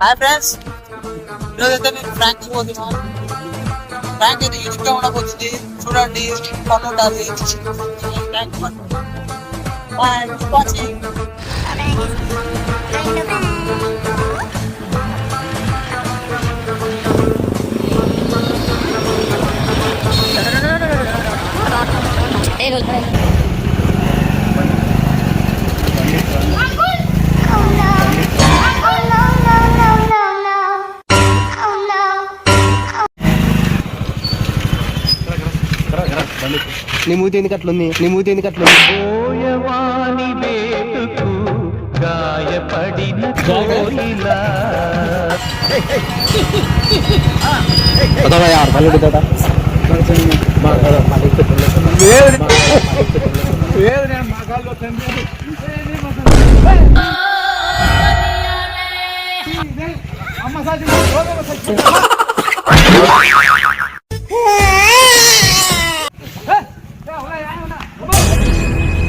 Hi friends, ఈరోజైతే నేను Frank పోతున్నాను. ఫ్రాంక్ అయితే యూనిక్గా ఉండబోతుంది, చూడండి. ఫన్ ఉండాలి. Frank watching. నీ మూతి ఎందుకు అట్లుంది?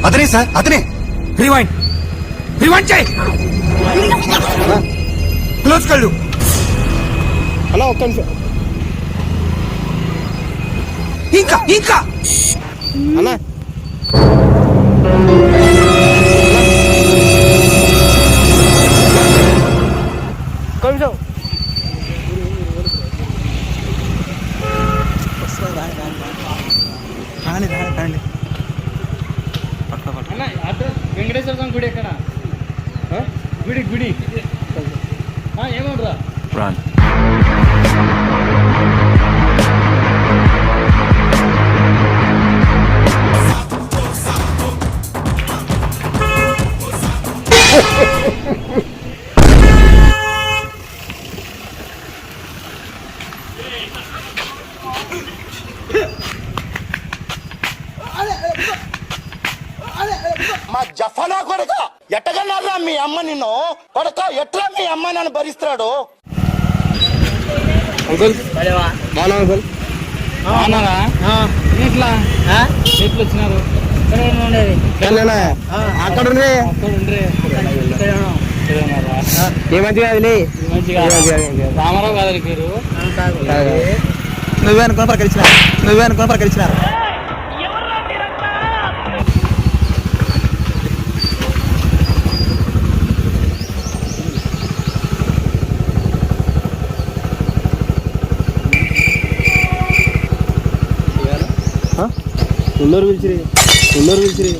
అతనే సార్, అతనే. రివైండ్ చేయి. క్లోజ్ కళ్ళు. అలా ఒక్క నిమిషం ఇంకా అన్నా. కొంచెం వెంకటేశ్వర స్వామి గుడి ఎక్కడ? గుడి ఏమవుతుందా? మా జఫనా కొడక ఎట్టగన్నారా మీ అమ్మ నిన్ను? కొడక ఎట్లా మీ అమ్మ నన్ను భరిస్తున్నాడు? అంకుల్ బాగున్నా అంకుల్? ఎట్లా వచ్చినారు? అక్కడ ఏమంచిగా రామారావు గారి పేరు. నువ్వే అనుకుని ప్రకటించిన ఉన్నోరు పిలిచిరి